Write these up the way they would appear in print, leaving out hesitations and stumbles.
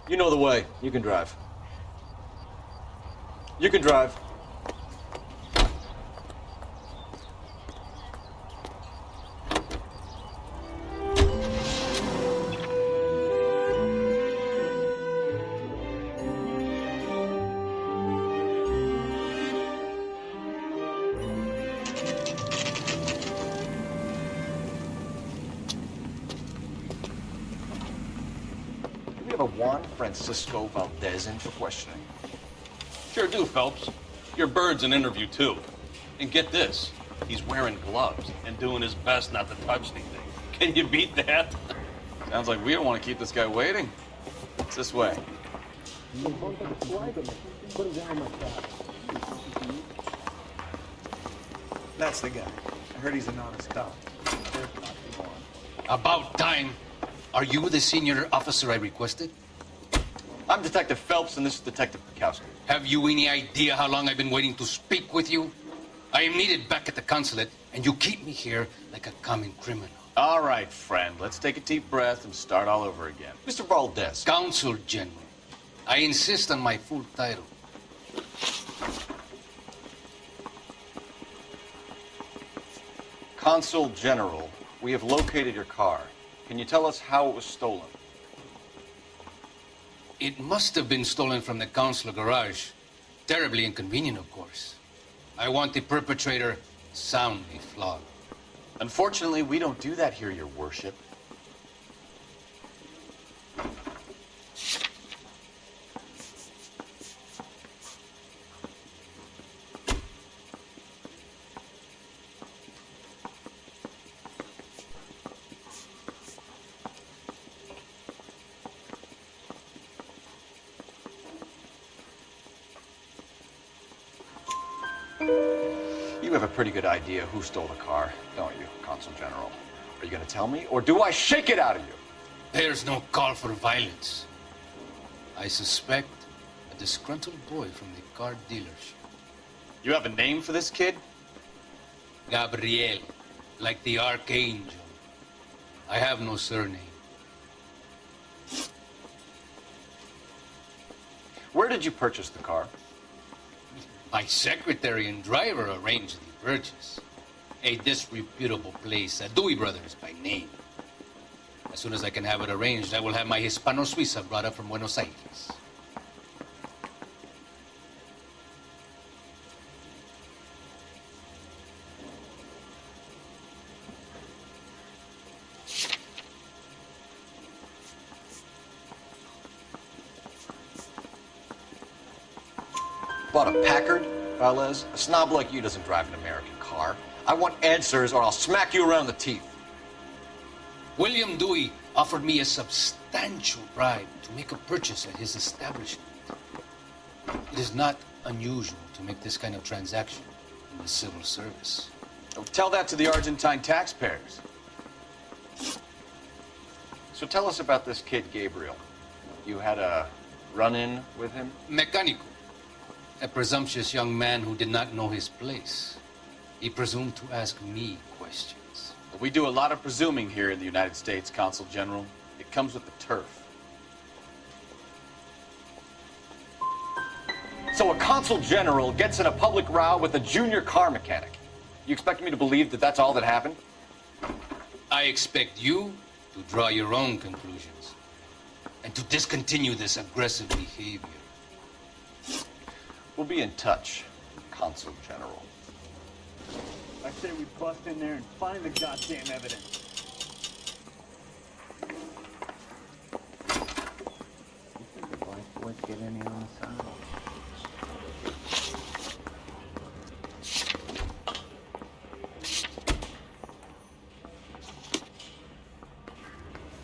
You know the way. You can drive. You can drive. We have a Juan Francisco Valdez in for questioning. Sure do, Phelps. Your bird's an interview, too. And get this, he's wearing gloves and doing his best not to touch anything. Can you beat that? Sounds like we don't want to keep this guy waiting. It's this way. That's the guy. I heard he's an honest dog. About time. Are you the senior officer I requested? I'm Detective Phelps, and this is Detective Pikowski. Have you any idea how long I've been waiting to speak with you? I am needed back at the consulate, and you keep me here like a common criminal. All right, friend. Let's take a deep breath and start all over again. Mr. Valdez. Consul General. I insist on my full title. Consul General, we have located your car. Can you tell us how it was stolen? It must have been stolen from the consular garage. Terribly inconvenient, of course. I want the perpetrator soundly flogged. Unfortunately, we don't do that here, Your Worship. You have a pretty good idea who stole the car, don't you, Consul General? Are you going to tell me, or do I shake it out of you? There's no call for violence. I suspect a disgruntled boy from the car dealership. You have a name for this kid? Gabriel, like the archangel. I have no surname. Where did you purchase the car? My secretary and driver arranged the purchase. A disreputable place, Dewey Brothers by name. As soon as I can have it arranged, I will have my Hispano Suiza brought up from Buenos Aires. Bought a Packard, Valdez? A snob like you doesn't drive an American car. I want answers or I'll smack you around the teeth. William Dewey offered me a substantial bribe to make a purchase at his establishment. It is not unusual to make this kind of transaction in the civil service. Oh, tell that to the Argentine taxpayers. So tell us about this kid, Gabriel. You had a run-in with him? Mecánico. A presumptuous young man who did not know his place. He presumed to ask me questions. We do a lot of presuming here in the United States, Consul General. It comes with the turf. So a Consul General gets in a public row with a junior car mechanic. You expect me to believe that that's all that happened? I expect you to draw your own conclusions and to discontinue this aggressive behavior. We'll be in touch, Consul General. I say we bust in there and find the goddamn evidence. You think the black boys get any on the side?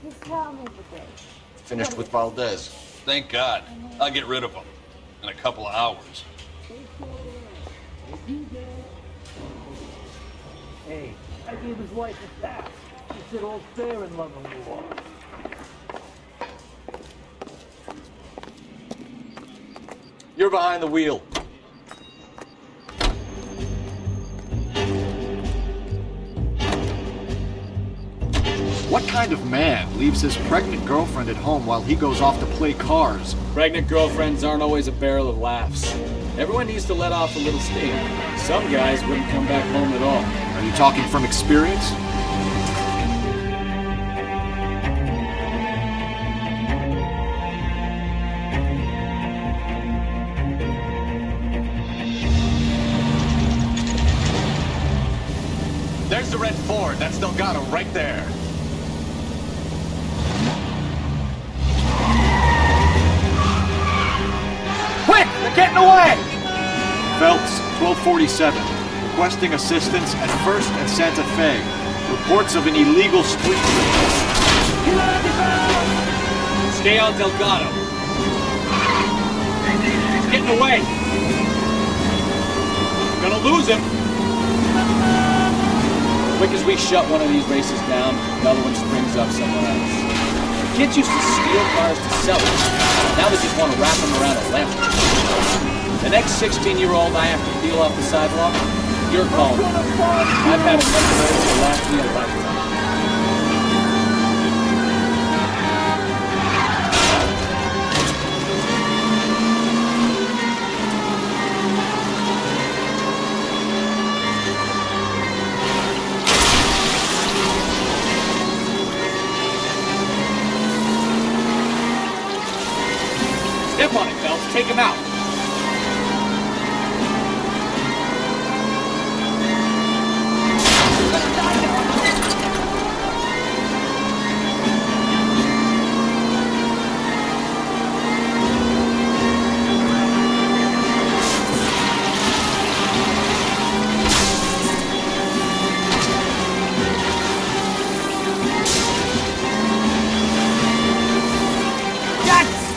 Just tell me the day. Finished with Valdez. Thank God. I'll get rid of him in a couple of hours. Hey, I gave his wife a tap. He said all's fair in love and war. You're behind the wheel. What kind of man leaves his pregnant girlfriend at home while he goes off to play cars? Pregnant girlfriends aren't always a barrel of laughs. Everyone needs to let off a little steam. Some guys wouldn't come back home at all. Are you talking from experience? There's the red Ford. That's Delgado right there. Quick! They're getting away! Phelps, 1247. Requesting assistance at 1st and Santa Fe. Reports of an illegal street race. Stay on Delgado. He's getting away. Gonna lose him. Quick as we shut one of these races down, another one springs up somewhere else. The kids used to steal cars to sell them. Now they just want to wrap them around a lamp. The next 16-year-old I have to deal off the sidewalk, you're calling. I've had enough of those to last me a lifetime. Step on it, Phelps. Take him out.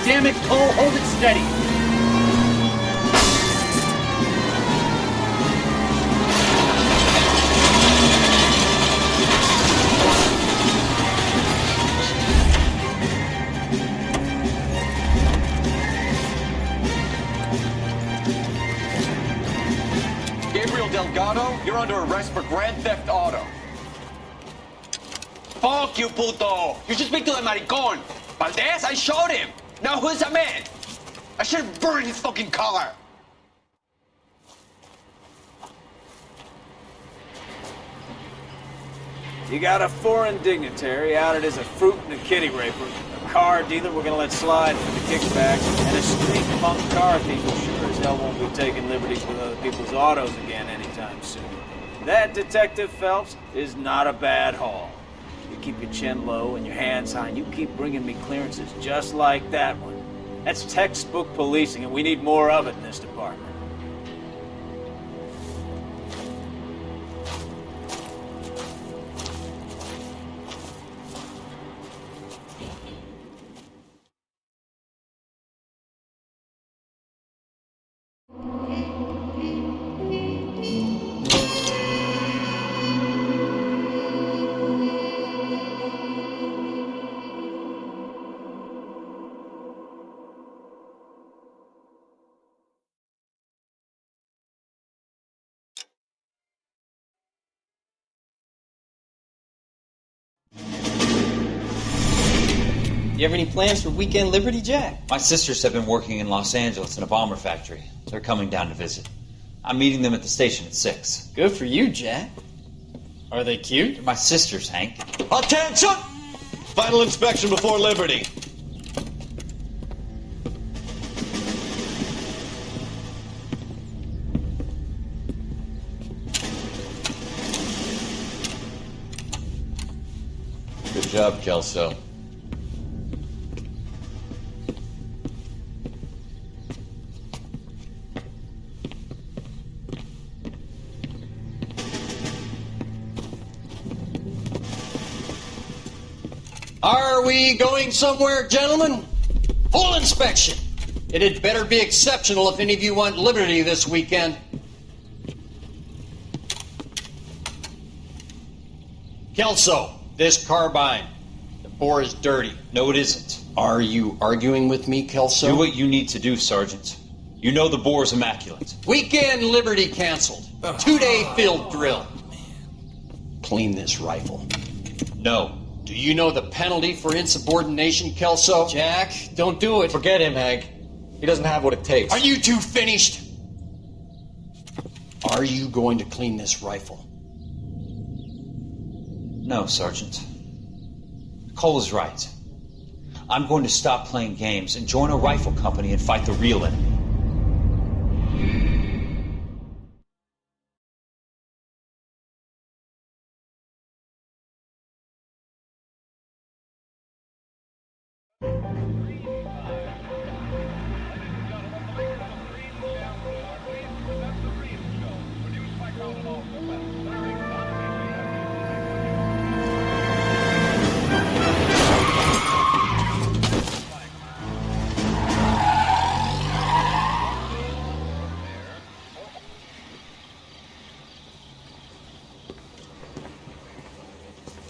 Damn it, Cole, hold it steady. Gabriel Delgado, you're under arrest for grand theft auto. Fuck you, puto! You should speak to the maricón. Valdez, I showed him. Now who's the man? I should have burned his fucking car. You got a foreign dignitary outed as a fruit and a kitty raper, a car dealer we're gonna let slide for the kickbacks, and a street punk car thief who sure as hell won't be taking liberties with other people's autos again anytime soon. That, Detective Phelps, is not a bad haul. You keep your chin low and your hands high, and you keep bringing me clearances just like that one. That's textbook policing, and we need more of it in this department. You have any plans for weekend Liberty, Jack? My sisters have been working in Los Angeles in a bomber factory. They're coming down to visit. I'm meeting them at the station at 6. Good for you, Jack. Are they cute? They're my sisters, Hank. Attention! Final inspection before Liberty. Good job, Kelso. Are we going somewhere, gentlemen? Full inspection. It had better be exceptional if any of you want liberty this weekend. Kelso, this carbine. The bore is dirty. No, it isn't. Are you arguing with me, Kelso? Do what you need to do, Sergeant. You know the bore's immaculate. Weekend liberty canceled. 2-day field drill. Clean this rifle. No. Do you know the penalty for insubordination, Kelso? Jack, don't do it. Forget him, Hank. He doesn't have what it takes. Are you two finished? Are you going to clean this rifle? No, Sergeant. Cole is right. I'm going to stop playing games and join a rifle company and fight the real enemy.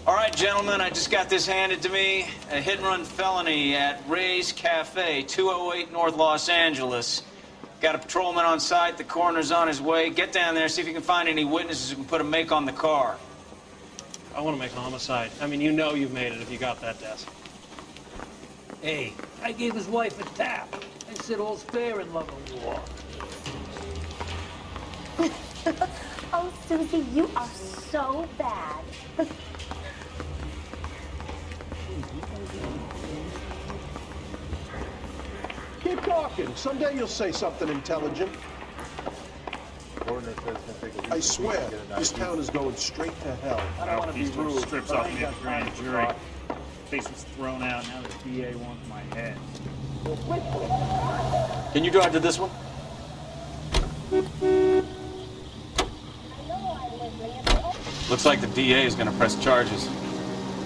All right, gentlemen, I just got this handed to me. A hit-and-run felony at Ray's Cafe, 208 North Los Angeles. Got a patrolman on site. The coroner's on his way. Get down there, see if you can find any witnesses who can put a make on the car. I want to make a homicide. I mean, you know you've made it if you got that desk. Hey, I gave his wife a tap. I said all's fair in love and war. Oh, Susie, you are so bad. Keep talking. Someday you'll say something intelligent. I swear, this town is going straight to hell. I don't want to be rude. Strips off me at the grand jury. Case was thrown out. Now the DA wants my head. Can you drive to this one? Looks like the DA is going to press charges.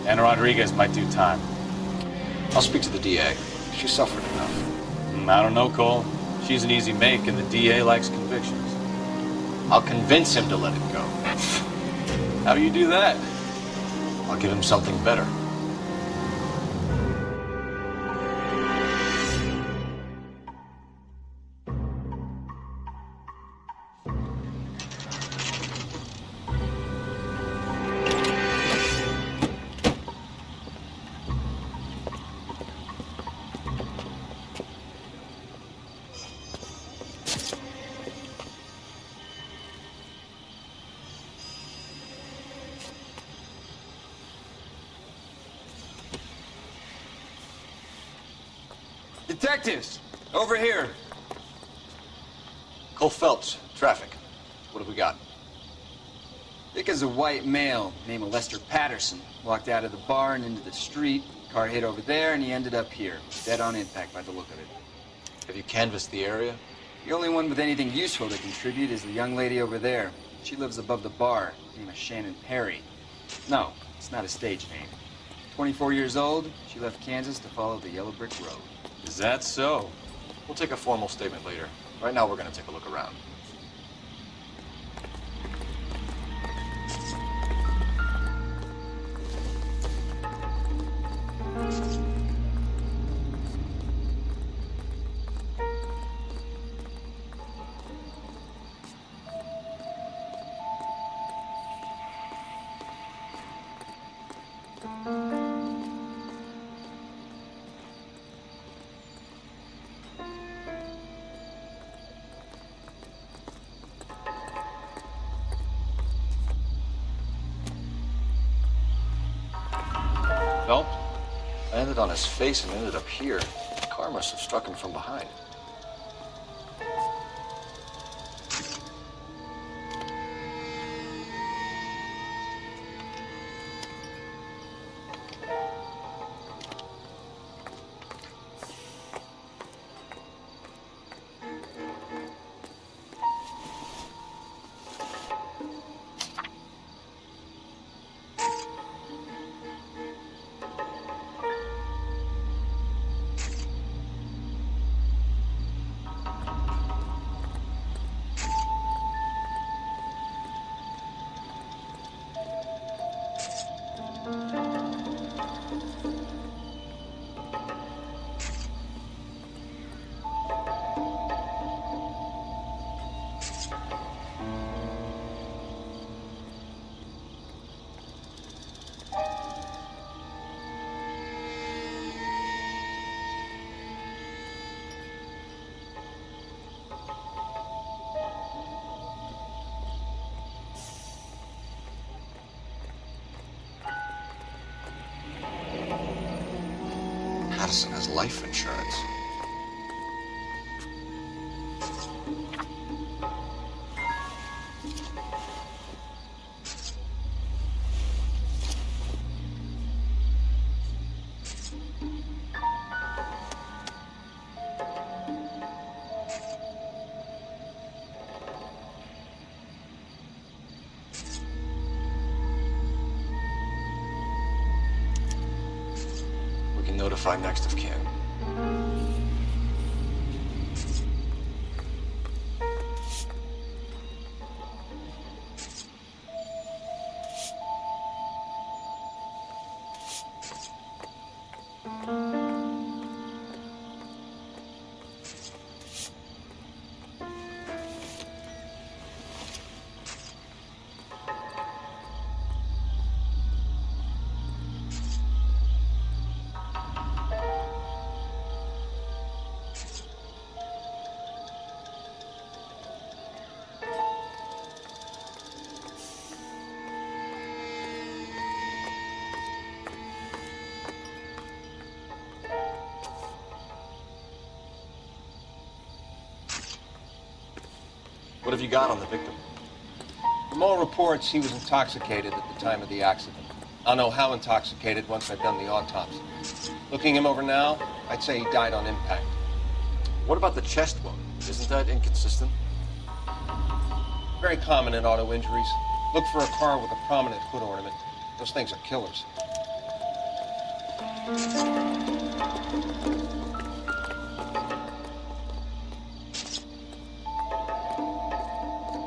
And Rodriguez might do time. I'll speak to the DA. She suffered enough. I don't know, Cole. She's an easy make, and the DA likes convictions. I'll convince him to let it go. How do you do that? I'll give him something better. Detectives, over here. Cole Phelps, traffic. What have we got? Dick is a white male named Lester Patterson. Walked out of the bar and into the street. Car hit over there and he ended up here. Dead on impact by the look of it. Have you canvassed the area? The only one with anything useful to contribute is the young lady over there. She lives above the bar. Name is Shannon Perry. No, it's not a stage name. 24 years old, she left Kansas to follow the yellow brick road. Is that so? We'll take a formal statement later. Right now, we're going to take a look around. Phelps? I landed on his face and ended up here. The car must have struck him from behind. Madison has life insurance. Notify next of kin. What have you got on the victim? From all reports, he was intoxicated at the time of the accident. I'll know how intoxicated once I've done the autopsy. Looking him over now, I'd say he died on impact. What about the chest wound? Isn't that inconsistent? Very common in auto injuries. Look for a car with a prominent hood ornament. Those things are killers.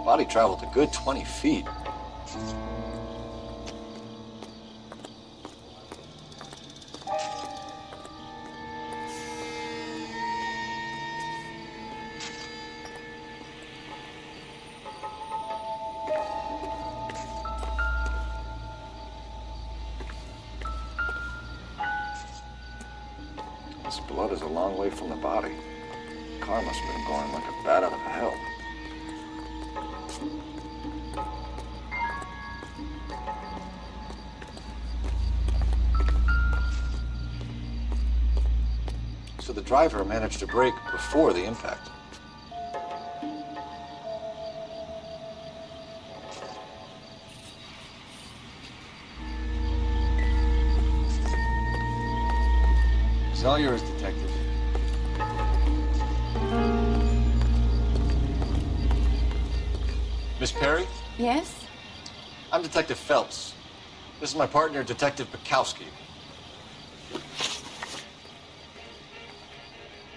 Body traveled a good 20 feet. This blood is a long way from the body. The car must have been going like a bat out of hell. So the driver managed to brake before the impact. It's all yours, Detective. Miss Perry? Yes? I'm Detective Phelps. This is my partner, Detective Bukowski.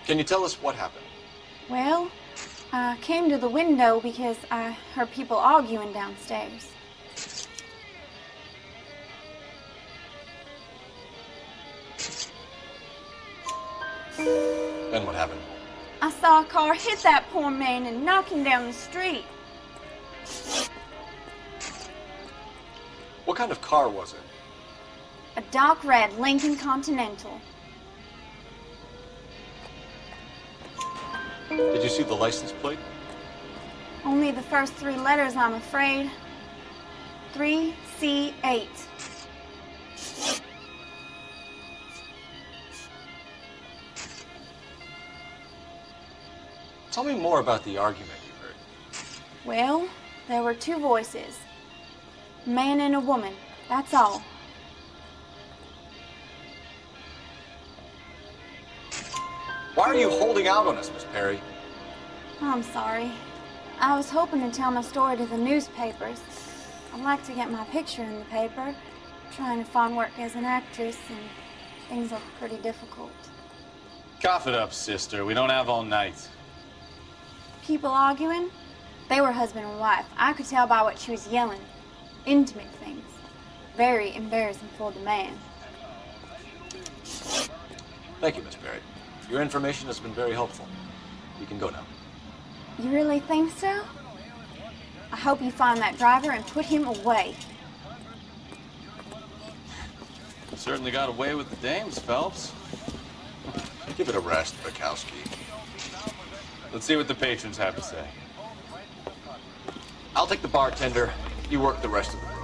Can you tell us what happened? Well, I came to the window because I heard people arguing downstairs. Then what happened? I saw a car hit that poor man and knock him down the street. What kind of car was it? A dark red Lincoln Continental. Did you see the license plate? Only the first three letters, I'm afraid. 3C8. Tell me more about the argument you heard. Well, there were two voices. A man and a woman, that's all. Why are you holding out on us, Miss Perry? I'm sorry. I was hoping to tell my story to the newspapers. I'd like to get my picture in the paper. Trying to find work as an actress, and things are pretty difficult. Cough it up, sister. We don't have all night. People arguing? They were husband and wife. I could tell by what she was yelling. Intimate things. Very embarrassing for the man. Thank you, Miss Perry. Your information has been very helpful. You can go now. You really think so? I hope you find that driver and put him away. Certainly got away with the dames, Phelps. Give it a rest, Bukowski. Let's see what the patrons have to say. I'll take the bartender. You work the rest of the room.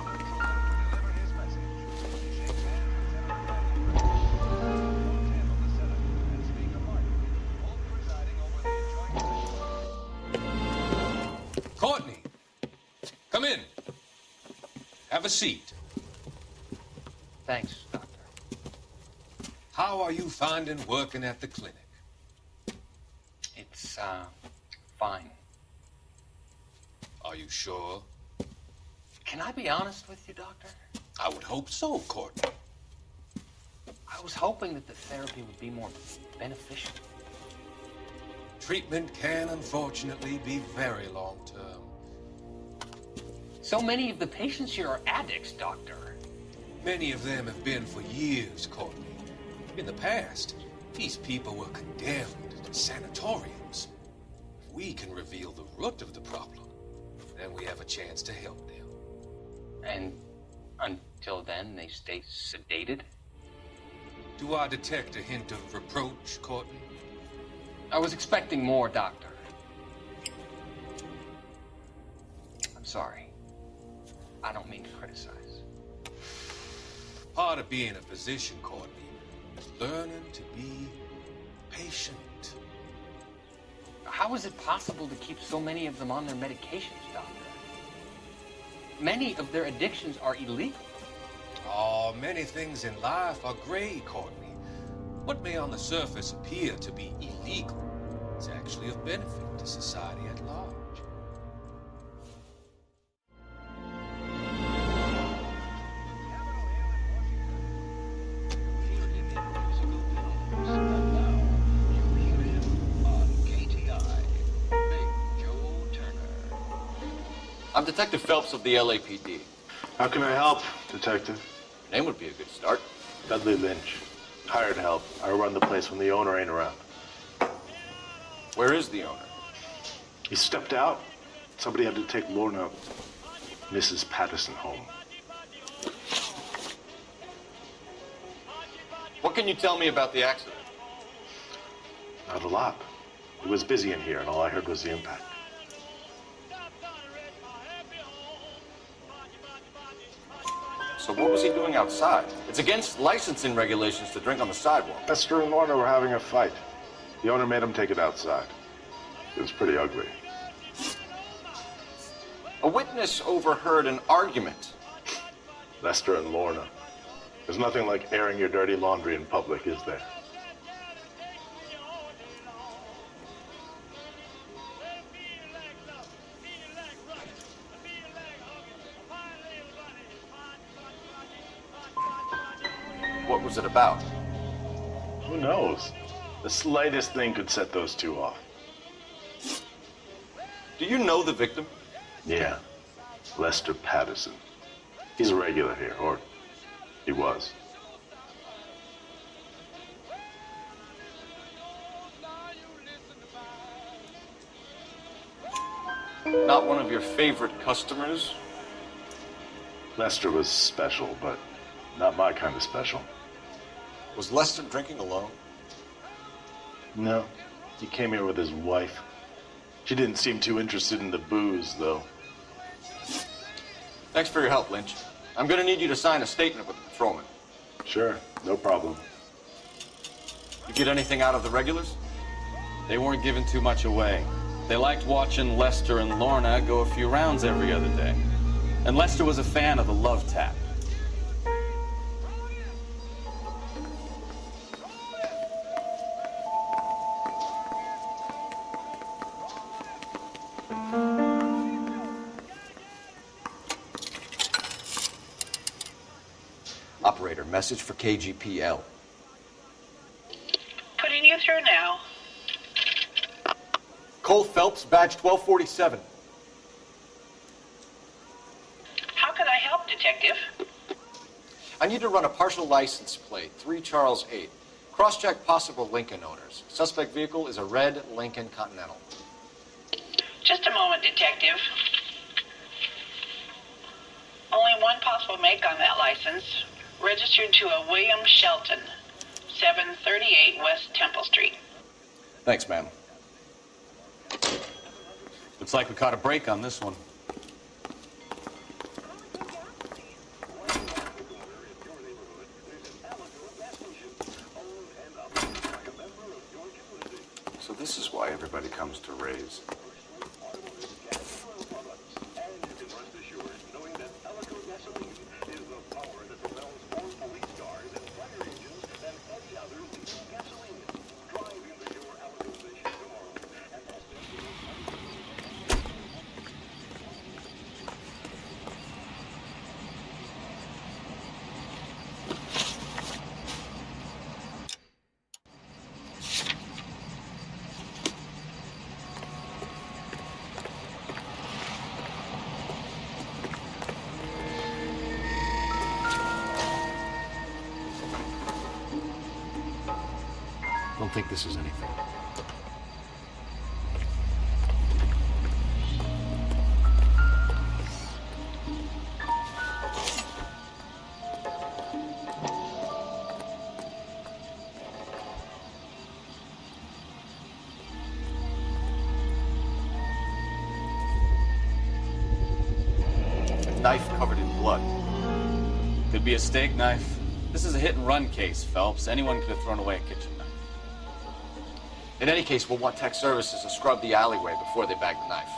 Have a seat. Thanks, Doctor. How are you finding working at the clinic? It's, fine. Are you sure? Can I be honest with you, Doctor? I would hope so, Courtney. I was hoping that the therapy would be more beneficial. Treatment can, unfortunately, be very long-term. So many of the patients here are addicts, Doctor. Many of them have been for years, Courtney. In the past, these people were condemned to sanatoriums. If we can reveal the root of the problem, then we have a chance to help them. And until then, they stay sedated? Do I detect a hint of reproach, Courtney? I was expecting more, Doctor. I'm sorry. I don't mean to criticize. Part of being a physician, Courtney, is learning to be patient. How is it possible to keep so many of them on their medications, Doctor? Many of their addictions are illegal. Oh, many things in life are gray, Courtney. What may on the surface appear to be illegal is actually of benefit to society at large. I'm Detective Phelps of the LAPD. How can I help, Detective? Your name would be a good start. Dudley Lynch. Hired help. I run the place when the owner ain't around. Where is the owner? He stepped out. Somebody had to take Lorna, Mrs. Patterson, home. What can you tell me about the accident? Not a lot. It was busy in here, and all I heard was the impact. So what was he doing outside? It's against licensing regulations to drink on the sidewalk. Esther and Lorna were having a fight. The owner made him take it outside. It was pretty ugly. A witness overheard an argument. Lester and Lorna. There's nothing like airing your dirty laundry in public, is there? What was it about? Who knows? The slightest thing could set those two off. Do you know the victim? Yeah. Lester Patterson. He's a regular here, or he was. Not one of your favorite customers? Lester was special, but not my kind of special. Was Lester drinking alone? No. He came here with his wife. She didn't seem too interested in the booze, though. Thanks for your help, Lynch. I'm gonna need you to sign a statement with the patrolman. Sure, no problem. You get anything out of the regulars? They weren't giving too much away. They liked watching Lester and Lorna go a few rounds every other day. And Lester was a fan of the love tap. Operator, message for KGPL. Putting you through now. Cole Phelps, badge 1247. How can I help, Detective? I need to run a partial license plate, 3 Charles 8. Cross-check possible Lincoln owners. Suspect vehicle is a red Lincoln Continental. Just a moment, Detective. Only one possible make on that license. Registered to a William Shelton, 738 West Temple Street. Thanks, ma'am. Looks like we caught a break on this one. So this is why everybody comes to Ray's. Don't think this is anything. Knife covered in blood. Could be a steak knife. This is a hit-and-run case, Phelps. Anyone could have thrown away a kitchen knife. In any case, we'll want tech services to scrub the alleyway before they bag the knife.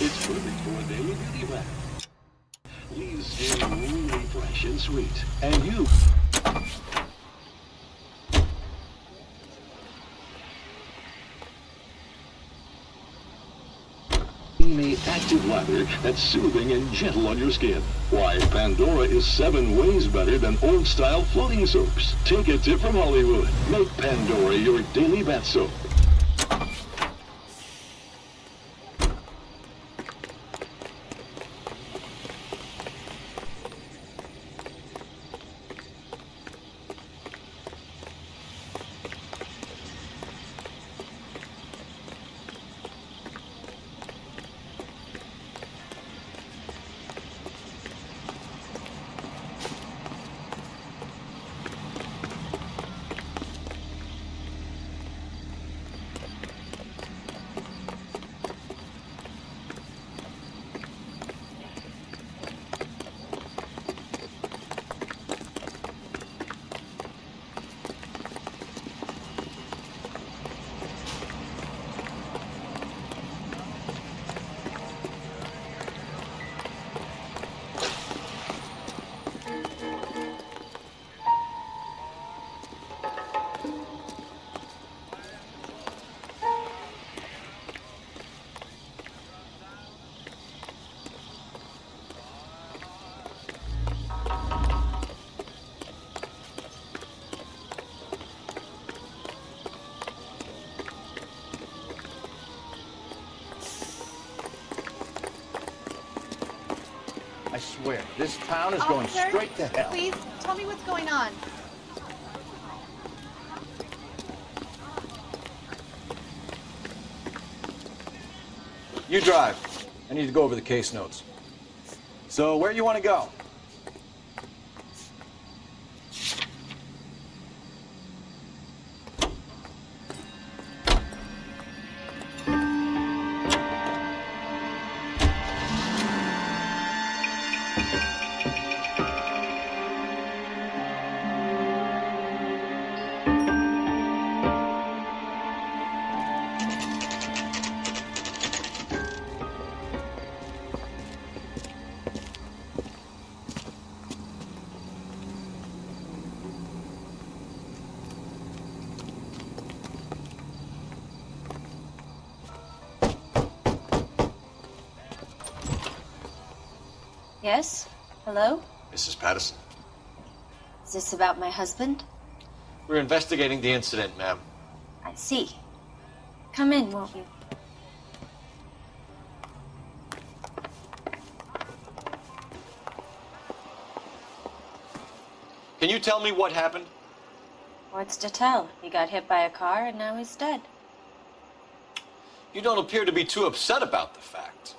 It's perfect for a daily beauty bath. Leaves skin really fresh and sweet. And you... creamy, active lather that's soothing and gentle on your skin. Why, Pandora is 7 ways better than old-style floating soaps. Take a tip from Hollywood. Make Pandora your daily bath soap. I swear, this town is going Officer, straight to hell. Please, tell me what's going on. You drive. I need to go over the case notes. So, where you want to go? Yes? Hello? Mrs. Patterson. Is this about my husband? We're investigating the incident, ma'am. I see. Come in, won't you? Can you tell me what happened? What's to tell? He got hit by a car and now he's dead. You don't appear to be too upset about the fact.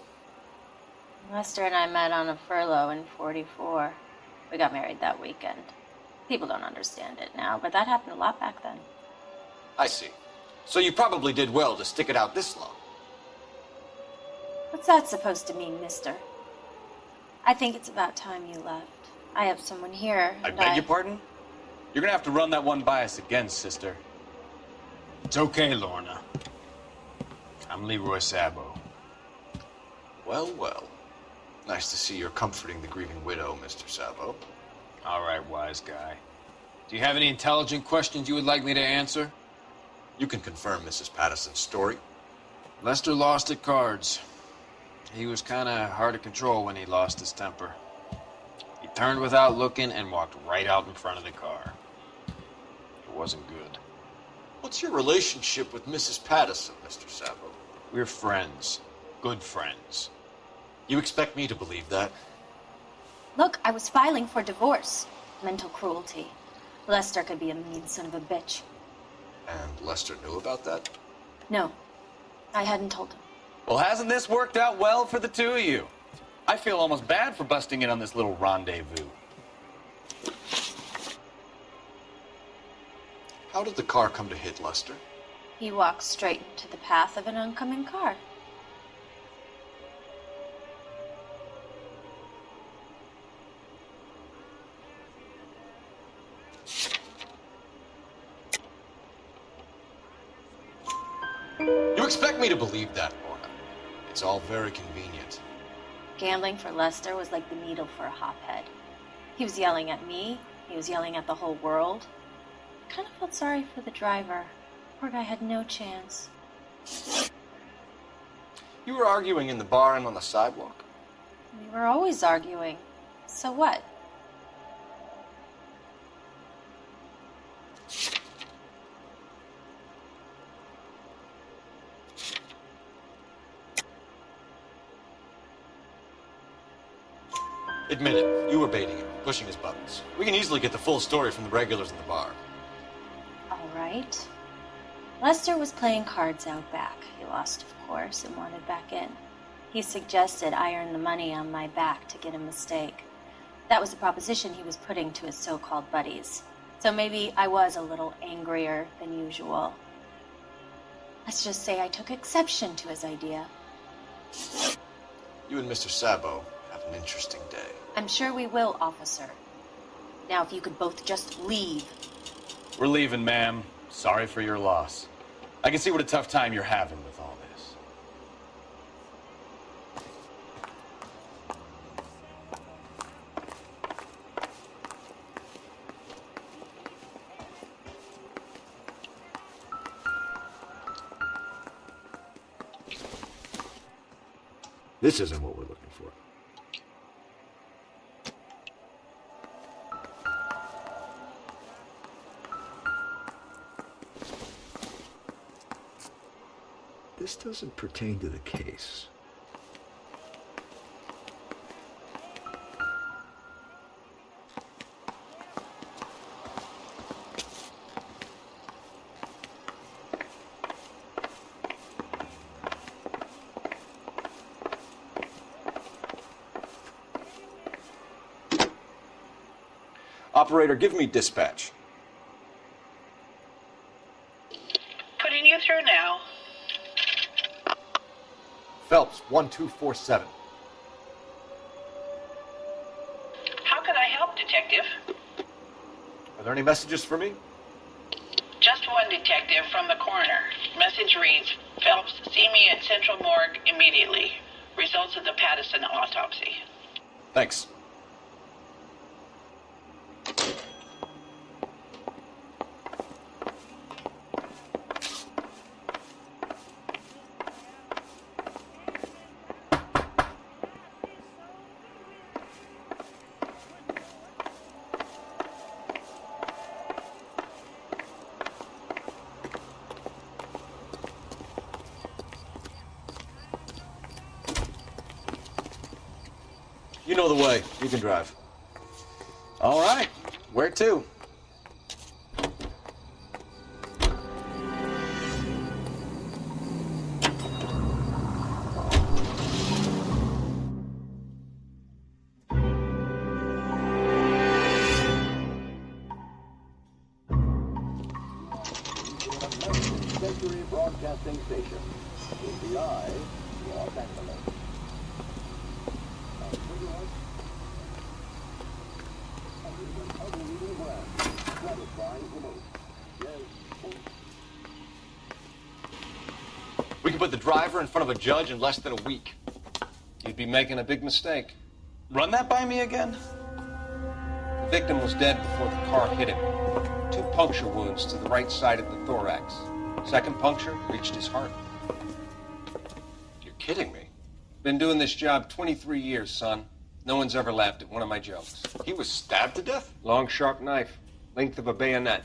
Lester and I met on a furlough in '44. We got married that weekend. People don't understand it now, but that happened a lot back then. I see. So you probably did well to stick it out this long. What's that supposed to mean, mister? I think it's about time you left. I have someone here. I beg your pardon? You're gonna have to run that one by us again, sister. It's okay, Lorna. I'm Leroy Sabo. Well, well. Nice to see you're comforting the grieving widow, Mr. Sabo. All right, wise guy. Do you have any intelligent questions you would like me to answer? You can confirm Mrs. Patterson's story. Lester lost at cards. He was kind of hard to control when he lost his temper. He turned without looking and walked right out in front of the car. It wasn't good. What's your relationship with Mrs. Patterson, Mr. Sabo? We're friends. Good friends. You expect me to believe that? Look, I was filing for divorce. Mental cruelty. Lester could be a mean son of a bitch. And Lester knew about that? No, I hadn't told him. Well, hasn't this worked out well for the two of you? I feel almost bad for busting in on this little rendezvous. How did the car come to hit Lester? He walked straight into the path of an oncoming car. You expect me to believe that, Lorna? It's all very convenient. Gambling for Lester was like the needle for a hophead. He was yelling at me. He was yelling at the whole world. I kind of felt sorry for the driver. Poor guy had no chance. You were arguing in the bar and on the sidewalk? We were always arguing. So what? Admit it, you were baiting him, pushing his buttons. We can easily get the full story from the regulars in the bar. All right. Lester was playing cards out back. He lost, of course, and wanted back in. He suggested I earn the money on my back to get a mistake. That was the proposition he was putting to his so-called buddies. So maybe I was a little angrier than usual. Let's just say I took exception to his idea. You and Mr. Sabo have an interesting day. I'm sure we will, officer. Now, if you could both just leave. We're leaving, ma'am. Sorry for your loss. I can see what a tough time you're having with all this. This isn't what we're looking for. This doesn't pertain to the case. Operator, give me dispatch. Putting you through now. Phelps, 1247. How can I help, Detective? Are there any messages for me? Just one detective from the coroner. Message reads, Phelps, see me at Central Morgue immediately. Results of the Patterson autopsy. Thanks. You know the way. You can drive. All right. Where to? Broadcasting station. API, Los Angeles. We can put the driver in front of a judge in less than a week. You'd be making a big mistake. Run that by me again? The victim was dead before the car hit him. 2 puncture wounds to the right side of the thorax. Second puncture reached his heart. You're kidding me. Been doing this job 23 years, son. No one's ever laughed at one of my jokes. He was stabbed to death? Long, sharp knife. Length of a bayonet.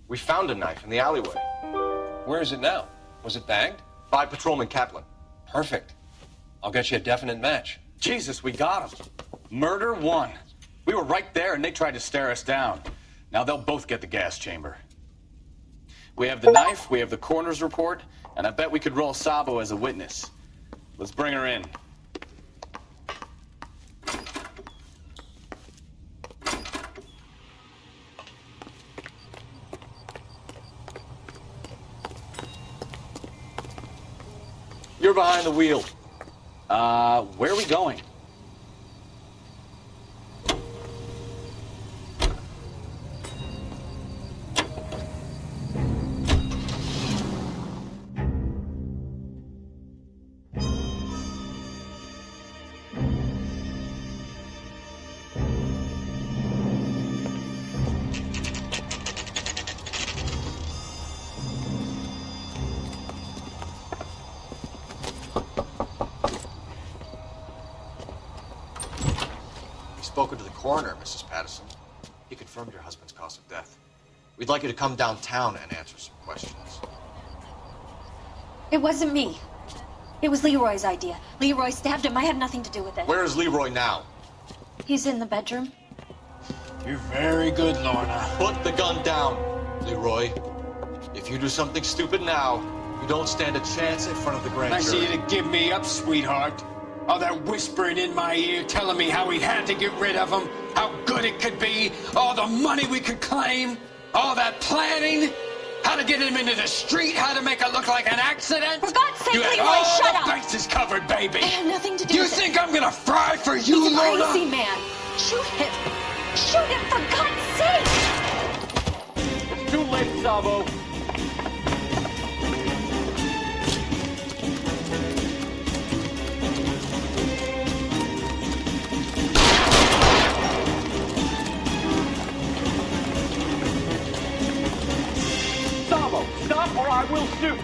We found a knife in the alleyway. Where is it now? Was it bagged? By Patrolman Kaplan. Perfect. I'll get you a definite match. Jesus, we got him. Murder 1. We were right there and they tried to stare us down. Now they'll both get the gas chamber. We have the knife, we have the coroner's report, and I bet we could roll Sabo as a witness. Let's bring her in. You're behind the wheel. Where are we going? Spoken to the coroner, Mrs. Patterson. He confirmed your husband's cause of death. We'd like you to come downtown and answer some questions. It wasn't me. It was Leroy's idea. Leroy stabbed him. I had nothing to do with it. Where is Leroy now? He's in the bedroom. You're very good, Lorna. Put the gun down, Leroy. If you do something stupid now, you don't stand a chance in front of the grand Nice jury. of you to give me up, sweetheart. All that whispering in my ear telling me how we had to get rid of him, how good it could be, all the money we could claim, all that planning, how to get him into the street, how to make it look like an accident. For God's sake, You had Leroy, all shut the up! bases covered, baby. I had nothing to do You with it. think I'm gonna fry for you, He's a Lorna? crazy man. Shoot him. Shoot him, for God's sake! It's too late, Sabo. Sabo, stop or I will shoot.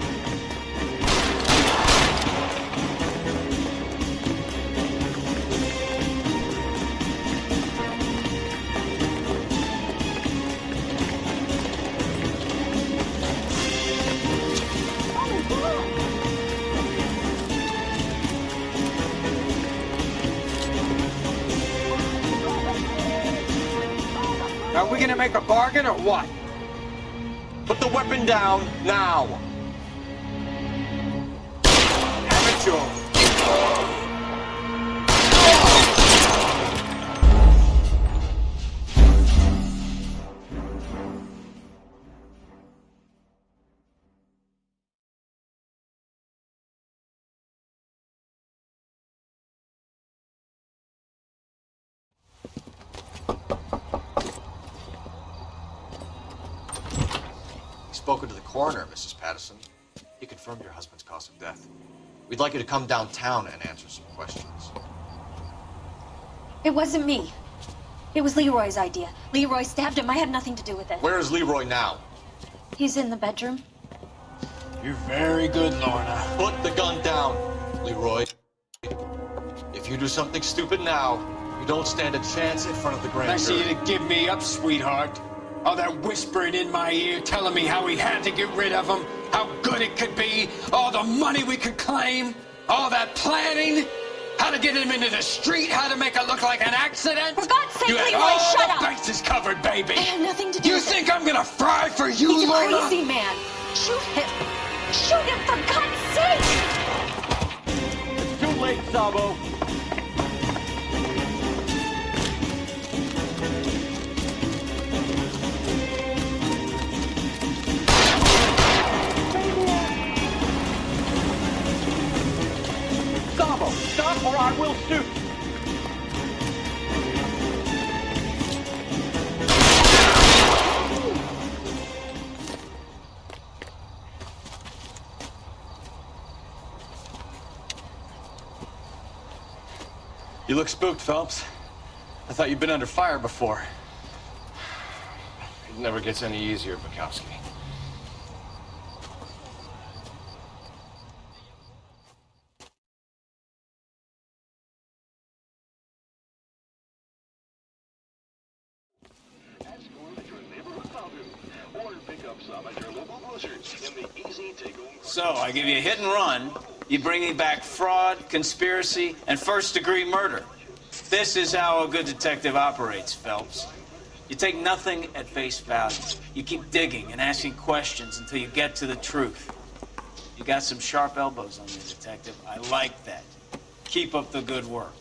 Are we gonna make a bargain or what? Put the weapon down now. Have it your Spoken to the coroner, Mrs. Patterson. He confirmed your husband's cause of death. We'd like you to come downtown and answer some questions. It wasn't me. It was Leroy's idea. Leroy stabbed him. I had nothing to do with it. Where is Leroy now? He's in the bedroom. You're very good, Lorna. Put the gun down, Leroy. If you do something stupid now, you don't stand a chance in front of the grand Nice of jury. you to give me up, sweetheart. All that whispering in my ear telling me how we had to get rid of him, how good it could be, all the money we could claim, all that planning, How to get him into the street, how to make it look like an accident. For God's sake, you had Leroy, all shut the up. bases covered, baby. I have nothing to do You with think it. I'm gonna fry for you, He's a Lorna? crazy man. Shoot him. Shoot him, for God's sake. It's too late, Sabo. Sabo, stop or I will shoot. You look spooked, Phelps. I thought you'd been under fire before. It never gets any easier, Bukowski. So, I give you a hit and run. You bring me back fraud, conspiracy, and first-degree murder. This is how a good detective operates, Phelps. You take nothing at face value. You keep digging and asking questions until you get to the truth. You got some sharp elbows on you, detective. I like that. Keep up the good work.